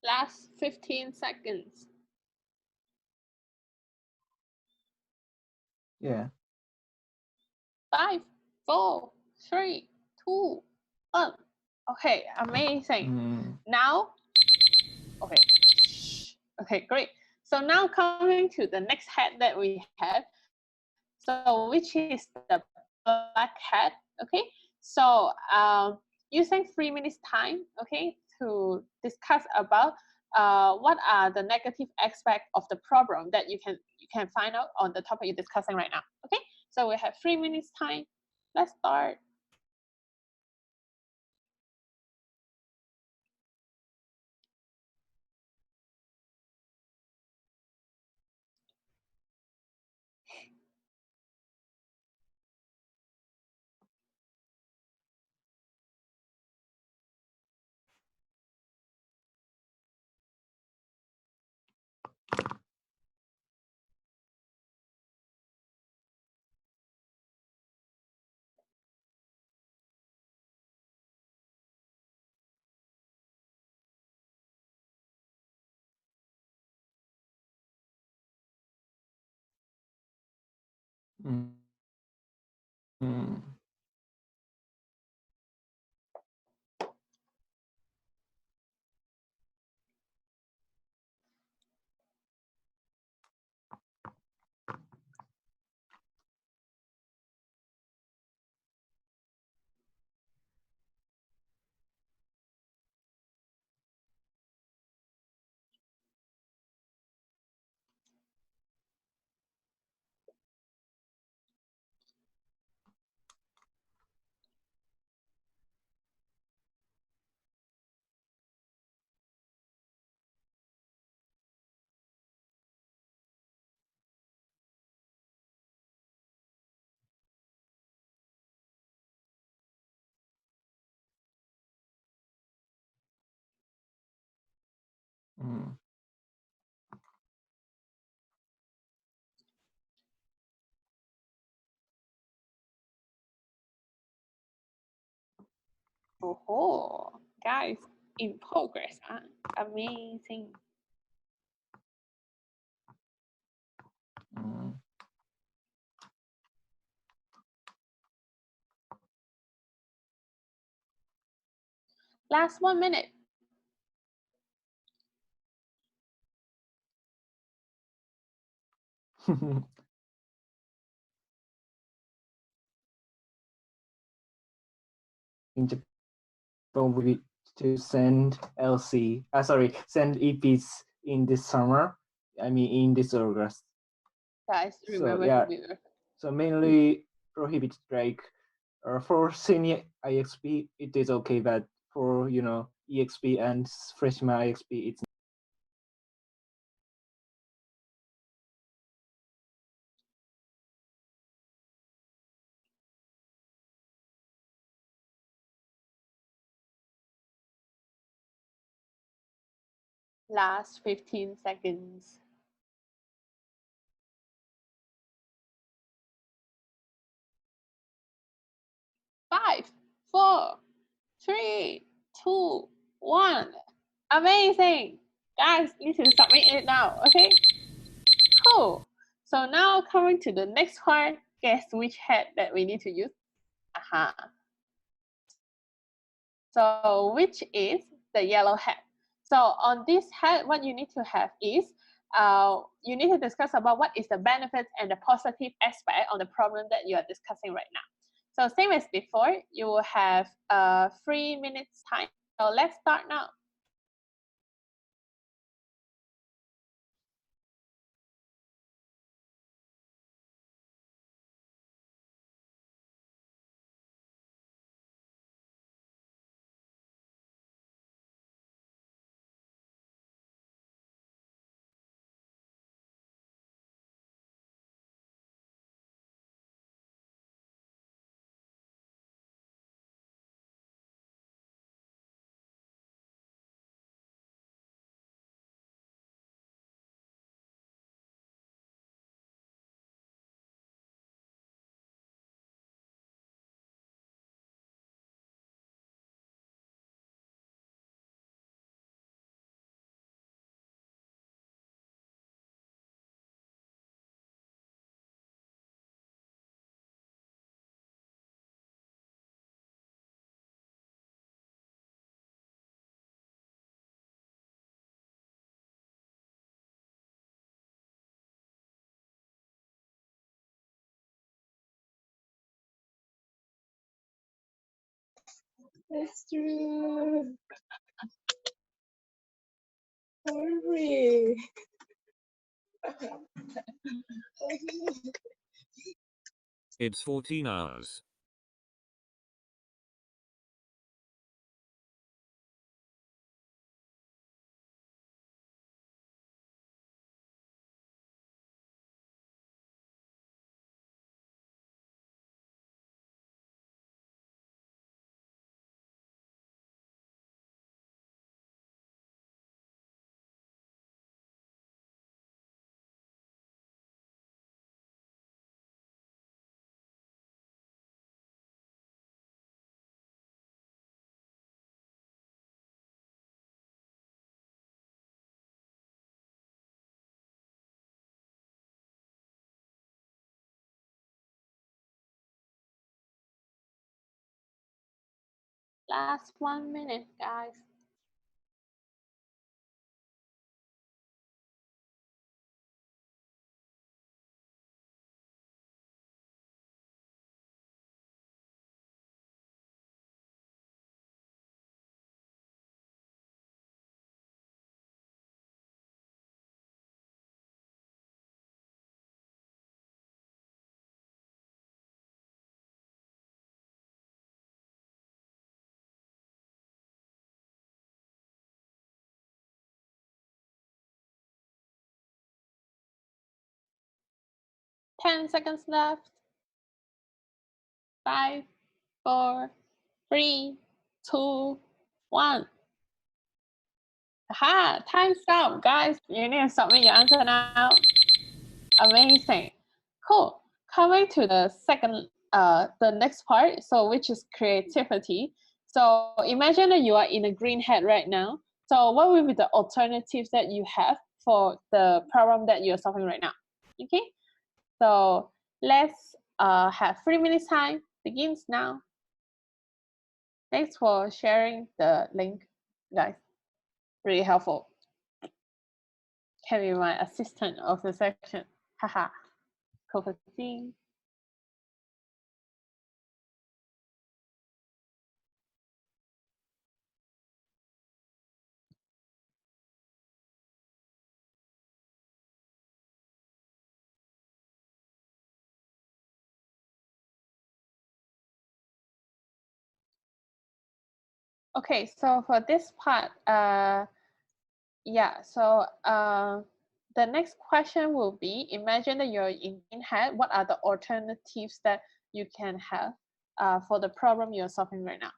Last 15 seconds. Yeah. 5, 4, 3, 2, 1. Okay, amazing. Now, okay. Okay, great. So now coming to the next head that we have. So which is the black hat. Okay. So using 3 minutes time, okay, to discuss about what are the negative aspects of the problem that you can find out on the topic you're discussing right now. Okay. So we have 3 minutes time. Let's start. Oh, guys, in progress. Amazing. Last 1 minute. In Japan, we to send send EPs in this summer. I mean, in this August. Guys, So remember yeah, to be so mainly prohibit like for senior IXP it is okay, but for EXP and freshman IXP it's last 15 seconds. Five, four, three, two, one. Amazing. Guys, need to submit it now, okay? Cool. So now coming to the next part, guess which head that we need to use? So which is the yellow head. So on this head, what you need to have is you need to discuss about what is the benefits and the positive aspect on the problem that you are discussing right now. So same as before, you will have 3 minutes time. So let's start now. It's true. Sorry. It's 14 hours. Last 1 minute, guys. Ten seconds left. 5, 4, 3, 2, 1. Aha, time's up, guys. You need to submit your answer now. Amazing. Cool. Coming to the second, the next part, so which is creativity. So imagine that you are in a green hat right now. So what will be the alternatives that you have for the problem that you're solving right now? Okay. So let's have 3 minutes time. Begins now. Thanks for sharing the link, guys. Really helpful. Can be my assistant of the section. Haha. Cool. Okay, so for this part, yeah, so the next question will be, imagine that you're in green hat, what are the alternatives that you can have for the problem you're solving right now?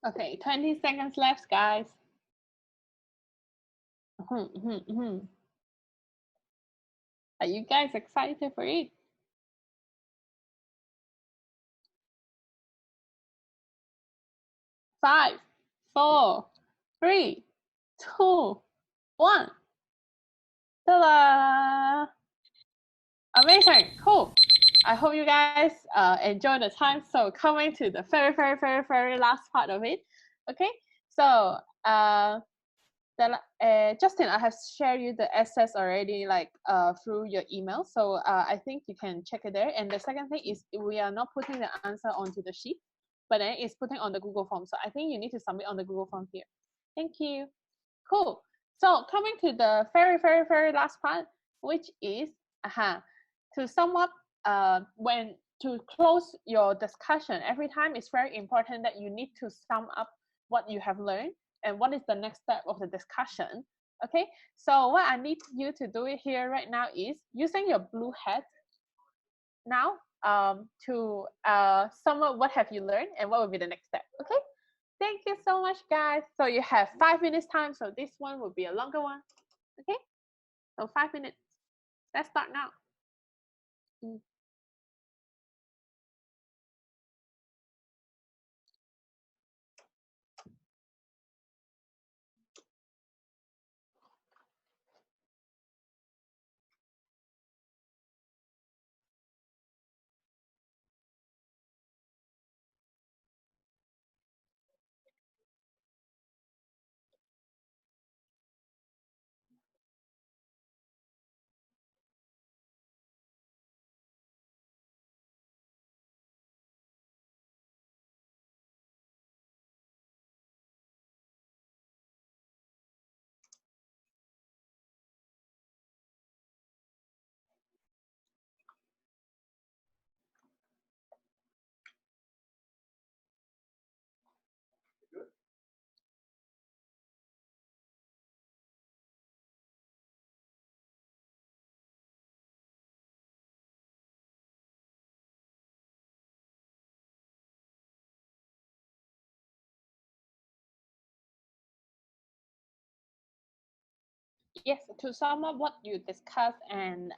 Okay, 20 seconds left, guys. Are you guys excited for it? Five, 4, 3, 2, 1. Ta-da! Amazing, cool. I hope you guys enjoy the time. So coming to the very last part of it. Okay, so Justin, I have shared you the access already, like through your email. So I think you can check it there. And the second thing is we are not putting the answer onto the sheet, but then it's putting on the Google form. So I think you need to submit on the Google form here. Thank you. Cool. So coming to the very last part, which is to sum up, when to close your discussion, every time it's very important that you need to sum up what you have learned and what is the next step of the discussion. Okay, so what I need you to do here right now is using your blue hat now to sum up what have you learned and what will be the next step. Okay, thank you so much, guys. So you have 5 minutes time, so this one will be a longer one. Okay, so 5 minutes. Let's start now. Yes, to sum up what you discussed and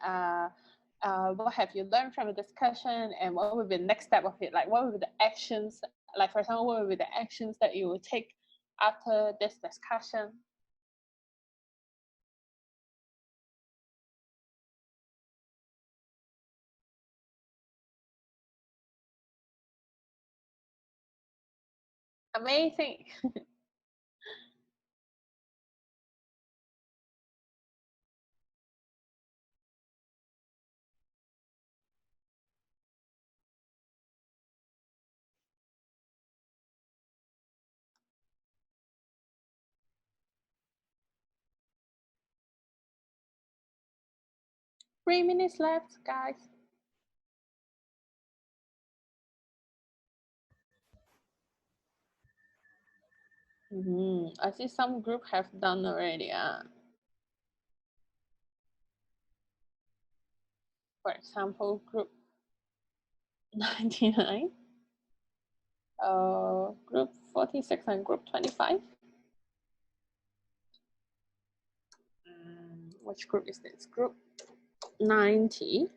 what have you learned from the discussion and what will be the next step of it? Like what will be the actions? Like for example, what will be the actions that you will take after this discussion? Amazing. Three minutes left, guys. I see some group have done already. For example, group 99, group 46, and group 25. Which group is this? Group 90.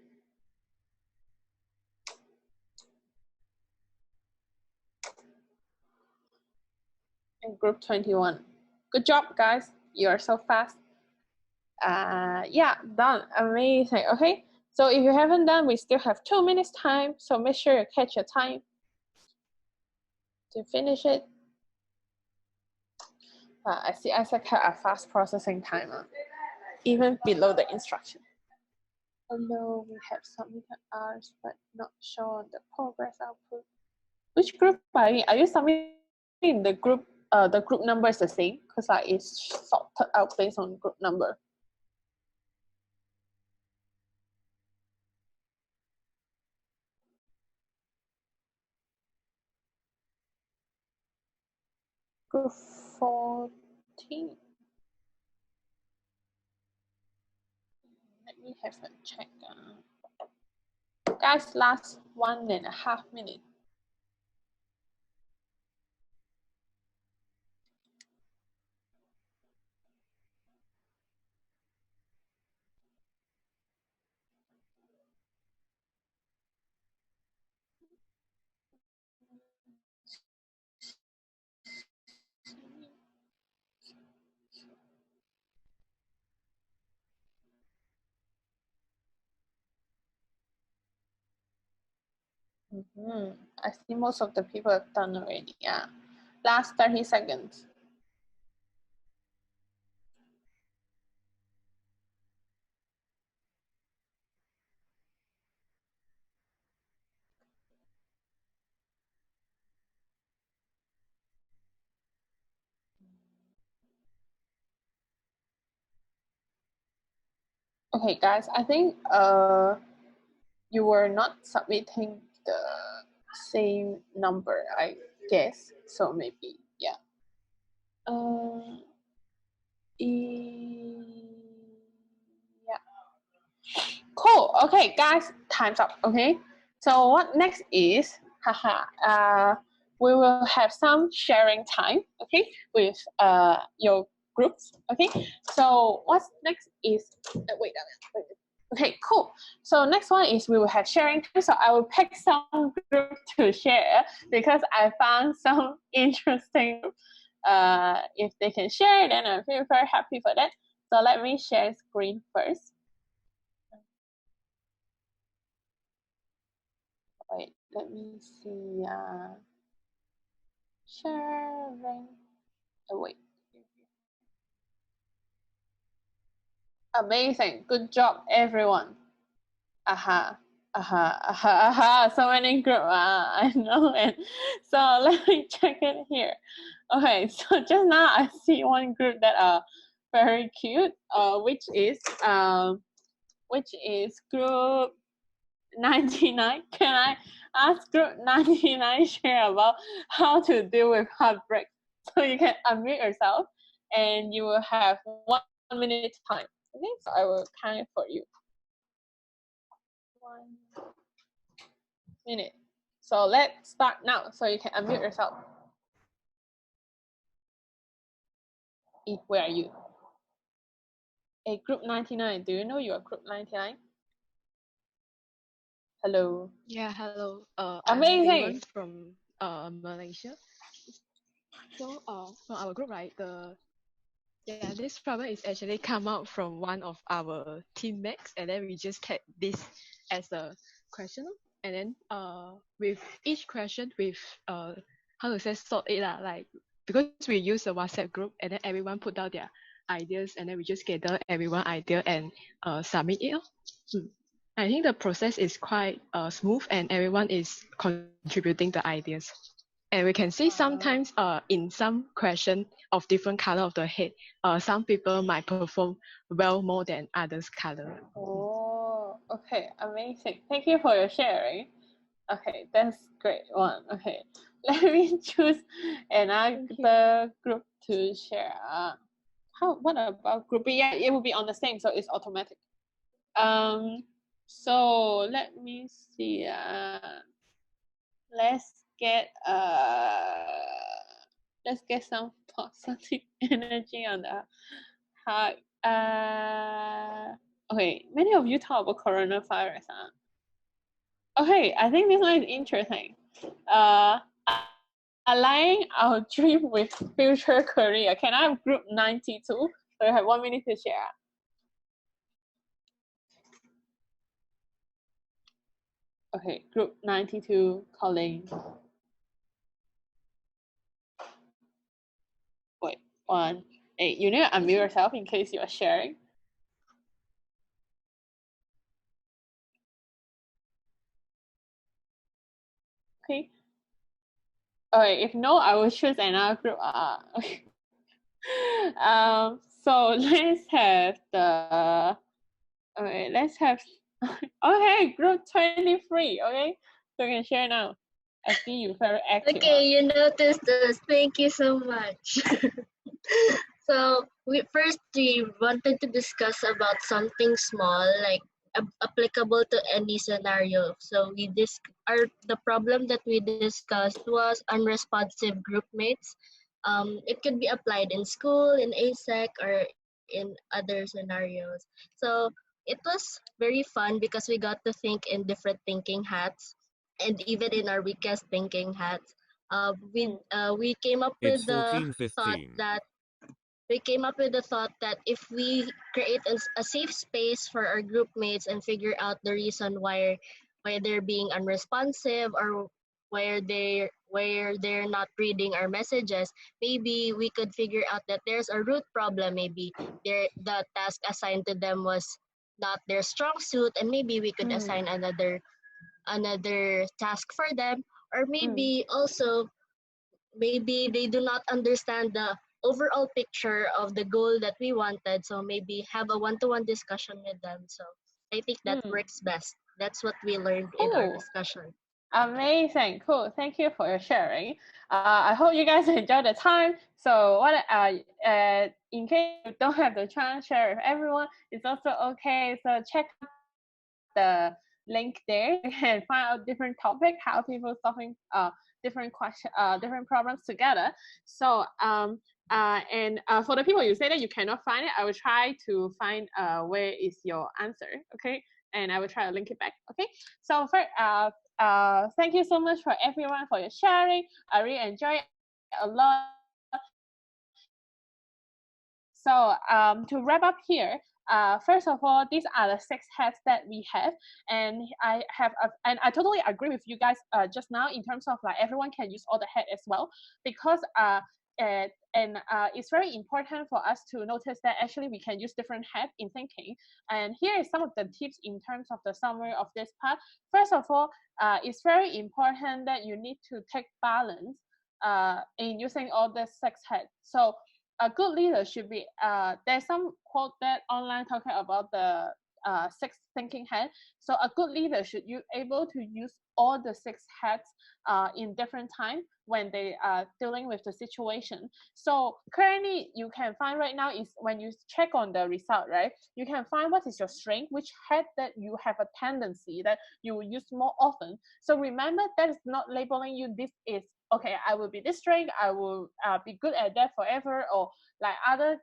And group 21. Good job, guys. You are so fast. Yeah, done. Amazing. Okay, so if you haven't done, we still have 2 minutes time. So make sure you catch your time to finish it. I see Isaac had a fast processing timer, even below the instruction. Although we have submitted ours, but not shown the progress output. Which group are you? Are you submitting the group? The group number is the same because like it's sorted out based on group number. Group 14. Let me have a check. Guys, last 1.5 minutes. I see most of the people have done already. Yeah. Last 30 seconds. Okay, guys, I think you were not submitting the same number, I guess. So maybe, yeah. Yeah. Cool. Okay, guys, time's up. Okay. So what next is, we will have some sharing time. Okay, with your groups. Okay. So what's next is wait. Okay, cool. So next one is we will have sharing time. So I will pick some group to share because I found some interesting. If they can share, then I feel very happy for that. So let me share screen first. Wait, let me see. Sharing. Oh, wait. Amazing. Good job, everyone. So many group. I know it. So let me check it here. Okay, so just now I see one group that are very cute. Which is group 99. Can I ask group 99 share about how to deal with heartbreak? So you can unmute yourself and you will have 1 minute time. Okay, so I will count it for you. 1 minute. So let's start now. So you can unmute yourself. Where are you? Hey, group 99. Do you know you are group 99? Hello. Yeah, hello. Amazing. I'm Dewan from Malaysia. So from our group, right? This problem is actually come out from one of our teammates, and then we just take this as a question, and then with each question with how to say sort it out, like because we use a WhatsApp group, and then everyone put out their ideas, and then we just gather everyone idea and submit it. I think the process is quite smooth, and everyone is contributing the ideas. And we can see sometimes in some question of different color of the head, some people might perform well more than others color. Oh, okay, amazing. Thank you for your sharing. Okay, that's great one. Okay, let me choose another group to share. What about group? Yeah, it will be on the same, so it's automatic. So let me see. Let's get some positive energy on the heart. Okay, many of you talk about coronavirus. Okay, I think this one is interesting. Aligning our dream with future career. Can I have group 92? So you have 1 minute to share. Okay, group 92 calling. Wait, 1. Hey, you need to unmute yourself in case you are sharing. Okay. Okay, if no, I will choose another group. So let's have the. Okay, let's have. Okay, group 23. Okay, so you can share now. I see you very active. Okay, you noticed this. Thank you so much. So we wanted to discuss about something small, like applicable to any scenario. So the problem that we discussed was unresponsive group mates. It could be applied in school, in ASEC, or in other scenarios. So it was very fun because we got to think in different thinking hats, and even in our weakest thinking hats. We came up It's with the thought 14:15. that if we create a safe space for our group mates and figure out the reason why why they're being unresponsive, or where they're not reading our messages. Maybe we could figure out that there's a root problem. Maybe the task assigned to them was not their strong suit, and maybe we could assign another task for them. Or maybe also, maybe they do not understand the overall picture of the goal that we wanted, so maybe have a one-to-one discussion with them. So I think that works best. That's what we learned in our discussion. Amazing, cool. Thank you for your sharing. I hope you guys enjoyed the time. So in case you don't have the chance to share with everyone, it's also okay. So check out the link there. You can find out different topic, how people solving different different problems together. So for the people you say that you cannot find it, I will try to find where is your answer. Okay, and I will try to link it back. Okay, so thank you so much for everyone for your sharing. I really enjoy it a lot. So to wrap up here, first of all, these are the 6 hats that we have, and I totally agree with you guys just now in terms of like everyone can use all the hat as well, because it's very important for us to notice that actually we can use different hats in thinking. And here is some of the tips in terms of the summary of this part. First of all, it's very important that you need to take balance in using all the 6 hats. So a good leader should be, there's some quote that online talking about the 6 thinking hat. So a good leader should be able to use all the 6 hats in different time when they are dealing with the situation. So currently you can find right now is when you check on the result, right? You can find what is your strength, which hat that you have a tendency that you will use more often. So remember that is not labeling you, this is okay, I will be this strength, I will be good at that forever, or like other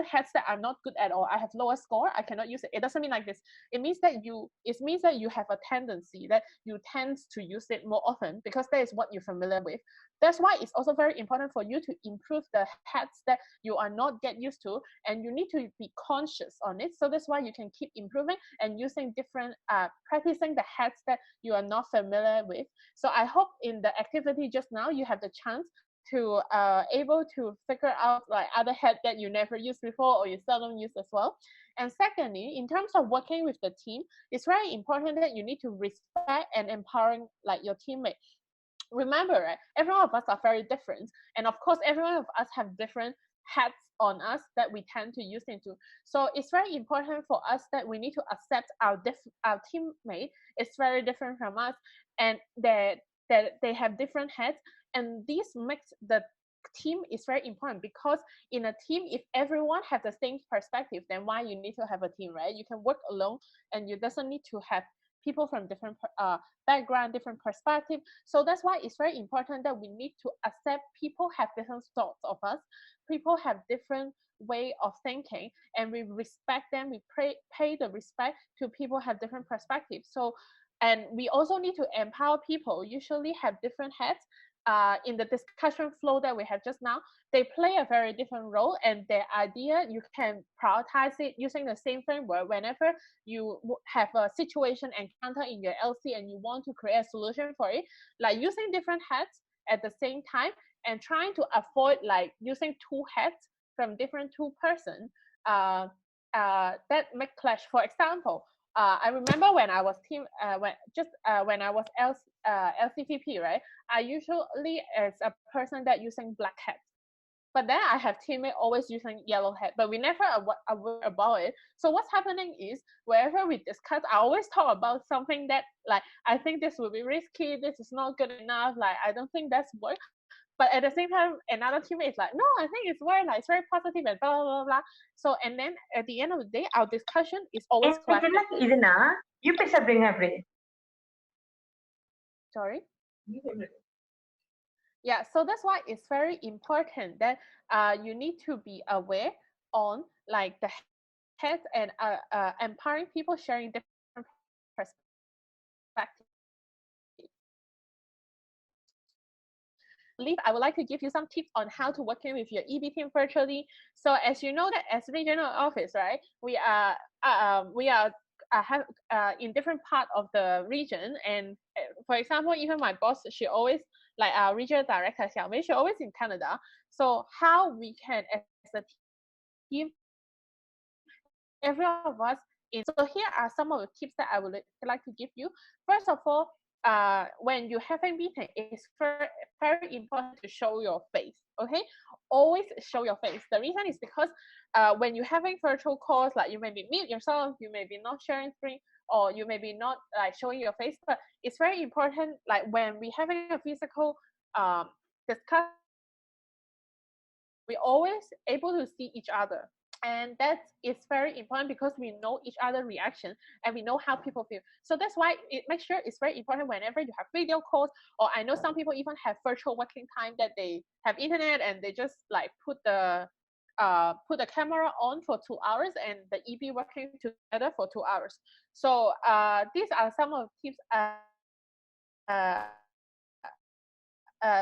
hats that I'm not good at, or I have lower score, I cannot use it. It doesn't mean like this. It means that you have a tendency that you tend to use it more often because that is what you're familiar with. That's why it's also very important for you to improve the hats that you are not get used to, and you need to be conscious on it. So that's why you can keep improving and using different practicing the hats that you are not familiar with. So I hope in the activity just now you have the chance to able to figure out like other hat that you never used before or you seldom use as well. And secondly, in terms of working with the team, it's very important that you need to respect and empowering like your teammate. Remember, right, every one of us are very different, and of course every one of us have different hats on us that we tend to use into. So it's very important for us that we need to accept our teammate is very different from us, and that they have different hats, and this makes the team is very important, because in a team, if everyone have the same perspective, then why you need to have a team, right? You can work alone and you doesn't need to have people from different background, different perspective. So that's why it's very important that we need to accept people have different thoughts of us, people have different way of thinking, and we respect them. We pay the respect to people have different perspectives. So, and we also need to empower people usually have different hats. In the discussion flow that we have just now, they play a very different role, and their idea, you can prioritize it using the same framework. Whenever you have a situation encounter in your LC and you want to create a solution for it, like using different hats at the same time and trying to avoid like using 2 hats from different 2 persons, that make clash. For example, I remember when I was when I was LCVP, right? I usually as a person that using black hat, but then I have teammate always using yellow hat, but we never aware about it. So what's happening is wherever we discuss, I always talk about something that like I think this will be risky, this is not good enough, like I don't think that's work. But at the same time, another teammate is like, no, I think it's very like it's very positive and blah blah blah blah. So and then at the end of the day, our discussion is always clashing. Sorry. Yeah, so that's why it's very important that you need to be aware on like the heads and empowering people sharing different perspectives. I would like to give you some tips on how to work in with your EB team virtually. So as you know that as regional office, right, we are have in different part of the region. And for example, even my boss, she always, like our regional director Xiaomei, she always in Canada. So how we can, as a team, every of us in. So here are some of the tips that I would like to give you. First of all, when you have a meeting, it's very important to show your face. Okay, always show your face. The reason is because when you're having virtual calls, like you may be mute yourself, you may be not sharing screen, or you may be not like showing your face. But it's very important, like when we having a physical discussion, we always able to see each other. And that is very important because we know each other reaction and we know how people feel. So that's why it makes sure it's very important whenever you have video calls, or I know some people even have virtual working time, that they have internet and they just like put the camera on for 2 hours and the EB working together for 2 hours. So these are some of the tips.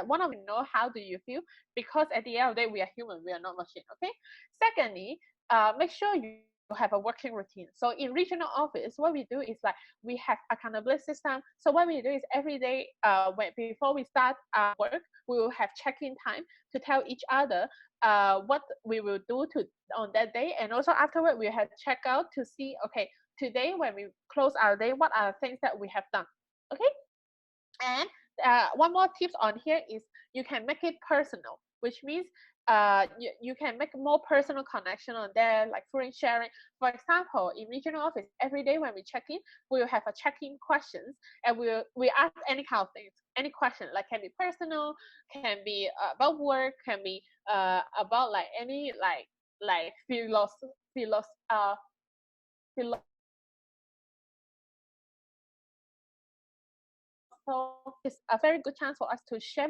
One of them, know how do you feel, because at the end of the day we are human, we are not machine. Okay. Secondly, make sure you have a working routine. So in regional office, what we do is like we have accountability system. So what we do is every day, before we start our work, we will have check-in time to tell each other what we will do on that day, and also afterward we have check out to see, okay, today when we close our day, what are the things that we have done. Okay. And one more tips on here is you can make it personal, which means you can make more personal connection on there, like screen sharing. For example, in regional office, every day when we check in, we will have a check-in questions, and we ask any kind of things, any question, like can be personal, can be about work, can be about like any like philosophy. So it's a very good chance for us to share